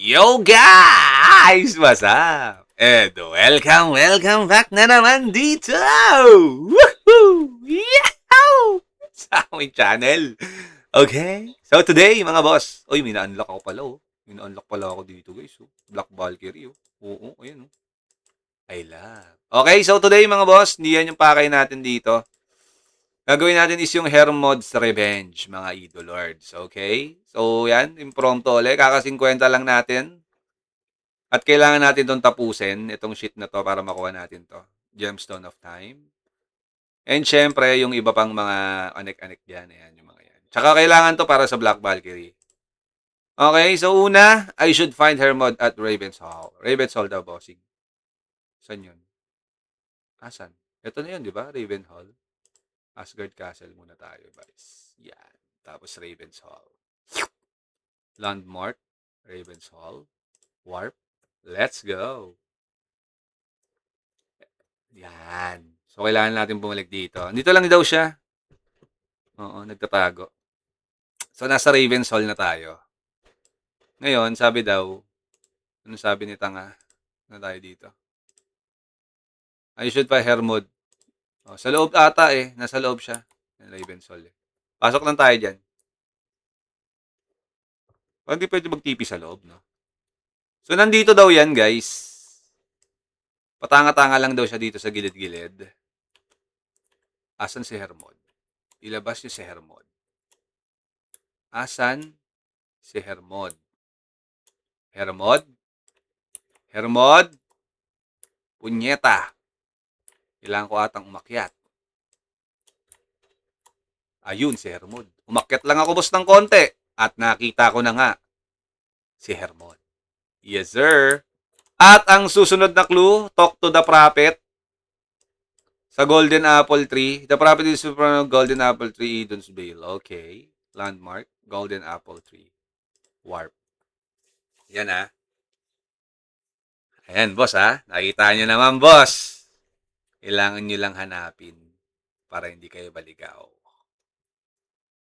Yo guys! What's up? And welcome back na naman dito! Woohoo! Yahoo! Sa aming channel. Okay? So today, mga boss. Uy, may na-unlock ako pala, oh. May na-unlock pala ako dito, guys, oh. Black Valkyrie, oh. Oo, ayan, oh. I love. Okay, so today, mga boss, hindi yan yung pakay natin dito. Gagawin natin is yung Hermod's Revenge, mga idolords. Okay? So, yan. Impromptu ulit. Kaka-50 lang natin. At kailangan natin itong tapusin, itong sheet na to para makuha natin to. Gemstone of Time. And syempre, yung iba pang mga anek-anek dyan. Ayan, yung mga yan. Tsaka kailangan to para sa Black Valkyrie. Okay, so una, I should find Hermod at Raven's Hall. Raven's Hall daw, bossing. Saan yun? Asan? Ito na yun, di ba? Raven Hall. Asgard Castle muna tayo, guys. Yan. Tapos Raven's Hall. Landmark. Raven's Hall. Warp. Let's go. Yan. So, kailangan natin bumalik dito. Dito lang daw siya. Oo, nagtatago. So, nasa Raven's Hall na tayo. Ngayon, sabi daw, ano sabi ni Tanga? Na tayo dito. I should find Hermod. Oh, sa loob ata eh. Nasa loob siya. Raven's Hall eh. Pasok lang tayo dyan. Hindi pwede mag-TP sa loob, no? So, nandito daw yan, guys. Patanga-tanga lang daw siya dito sa gilid-gilid. Asan si Hermod? Ilabas niyo si Hermod. Asan si Hermod? Hermod? Hermod? Punyeta. Kailangan ko atang umakyat. Ayun, si Hermod. Umakyat lang ako, boss, ng konti. At nakita ko na nga si Hermod. Yes, sir. At ang susunod na clue, talk to the prophet sa Golden Apple Tree. The prophet is from Golden Apple Tree, Eden's Vale. Okay. Landmark, Golden Apple Tree. Warp. Yan ah. Ayan, boss ha. Nakita nyo naman, boss. Kailangan nyo lang hanapin para hindi kayo baligaw.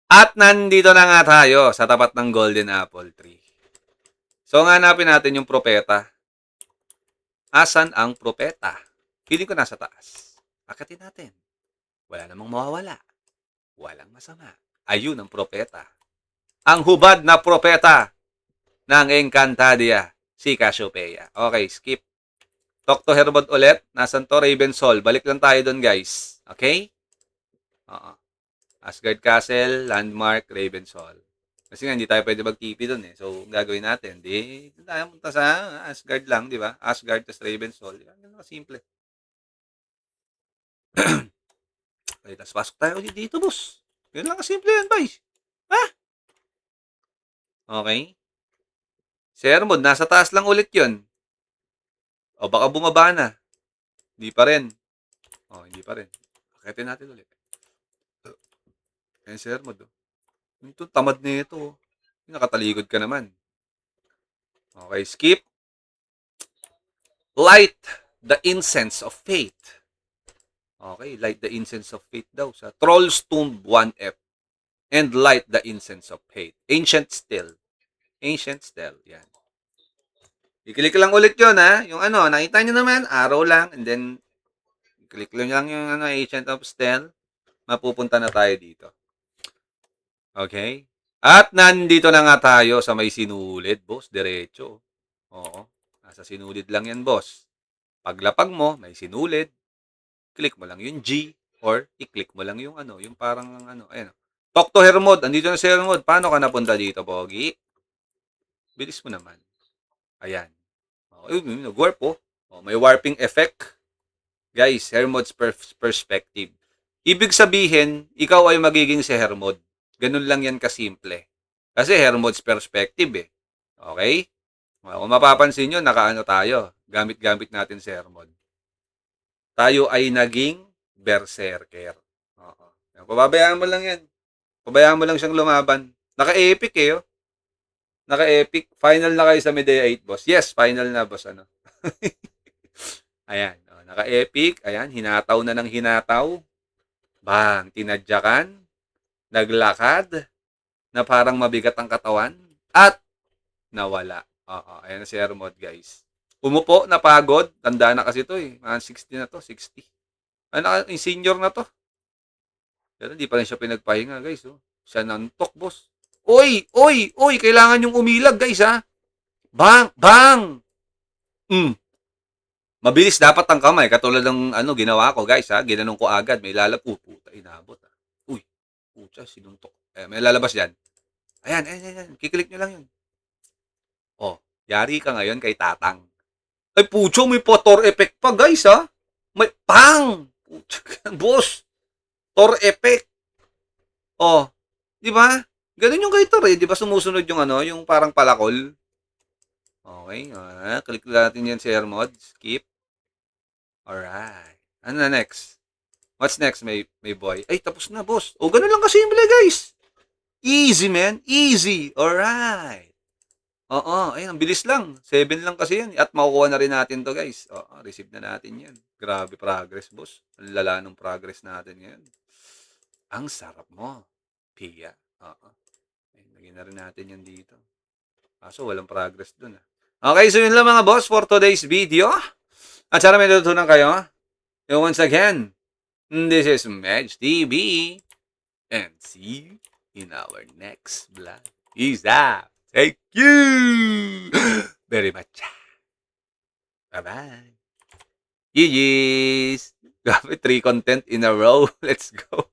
At nandito na nga tayo sa tapat ng Golden Apple Tree. So, hanapin natin yung propeta. Asan ang propeta? Feeling ko nasa taas. Akatin natin. Wala namang mawawala. Walang masama. Ayun ang propeta. Ang hubad na propeta ng Encantadia, si Cassiopeia. Okay, skip. Talk to Hermod ulit. Nasaan to? Raven's Hall. Balik lang tayo doon, guys. Okay? Oo. Asgard Castle, Landmark, Raven's Hall. Kasi nga, hindi tayo pwede mag-TP doon eh. So, gagawin natin. Di tayo punta sa Asgard lang, di ba? Asgard, tas Raven's Hall. Yan, simple. Okay, tas pasok tayo ulit dito, boss. Yan lang simple yan, boys. Ha? Okay. Si Hermod, nasa taas lang ulit yun. O baka bumaba na. Hindi pa rin. O, hindi pa rin. Akitin natin ulit. Ayan si Hermod. Ito, tamad na ito. Nakataligod ka naman. Okay, skip. Light the incense of faith. Okay, light the incense of faith daw sa Troll's Tomb 1F. And light the incense of faith. Ancient still. Ancient still. Yan. I-click lang ulit yun, ha? Yung ano, nakita nyo naman, arrow lang, and then, i-click lang yung ano, Ancient of Still. Mapupunta na tayo dito. Okay? At nandito na nga tayo sa may sinulid, boss. Diretso. Oo. Nasa sinulid lang yan, boss. Paglapag mo, may sinulid. Click mo lang yung G, or i-click mo lang yung ano, yung parang ano, ayan. Talk to Hermod. Andito na si Hermod. Paano ka napunta dito, Pogi? Bilis mo naman. Ayan. Nag-warp po. May warping effect. Guys, Hermod's perspective. Ibig sabihin, ikaw ay magiging si Hermod. Ganun lang yan kasimple. Kasi Hermod's perspective eh. Okay? Kung mapapansin nyo, nakaano tayo. Gamit-gamit natin si Hermod. Tayo ay naging berserker. Oo. Pababayaan mo lang yan. Pabayaan mo lang siyang lumaban. Naka-epic eh. Oh. Naka-epic. Final na kayo sa Medea 8, boss. Yes, final na, boss. Ano? Ayan. Oh, naka-epic. Ayan. Hinataw na ng hinataw. Bang. Tinadyakan. Naglakad. Na parang mabigat ang katawan. At nawala. Oo, ayan na si Hermod, guys. Umupo, napagod. Tanda na kasi to eh. Mga 60 na to, 60. Ano, yung senior na to. Pero hindi pa rin siya pinagpahinga, guys. Oh. Siya nantok, boss. Oy! Oy! Oy! Kailangan yung umilag, guys, ha? Bang! Bang! Mm. Mabilis dapat ang kamay. Katulad ng ano, ginawa ko, guys, ha? Ginanong ko agad. May lalab. Puta, inabot. Ha? Uy! Puta, sinuntok. May lalabas yan. Ayan, ayan, ayan. Kiklik nyo lang yun. Oh, yari ka ngayon kay Tatang. Ay, pucho, may tor effect pa, guys, ha? May pang! Boss, tor effect. Oh, di ba? Ganun yung kay Tor, eh. Di ba sumusunod yung ano, yung parang palakol? Okay, click natin yan, share mod. Skip. Alright. Ano na next? What's next, may boy? Ay, tapos na, boss. Oh, ganun lang kasimple, guys. Easy, man. Easy. Alright. Oo, ayun, ang bilis lang. 7 lang kasi yan. At makukuha na rin natin to, guys. Oo, receive na natin yan. Grabe progress, boss. Ang lala ng progress natin ngayon. Ang sarap mo, Pia. Oo. Ayun, lagyan na rin natin yan dito. Kaso walang progress dun. Okay, so yun lang mga boss for today's video. At sana may natutunan kayo. And once again, this is Medj TV. And see you in our next vlog. Peace out. Thank you very much. Bye-bye. Yee-yees. Grabe, 3 content in a row. Let's go.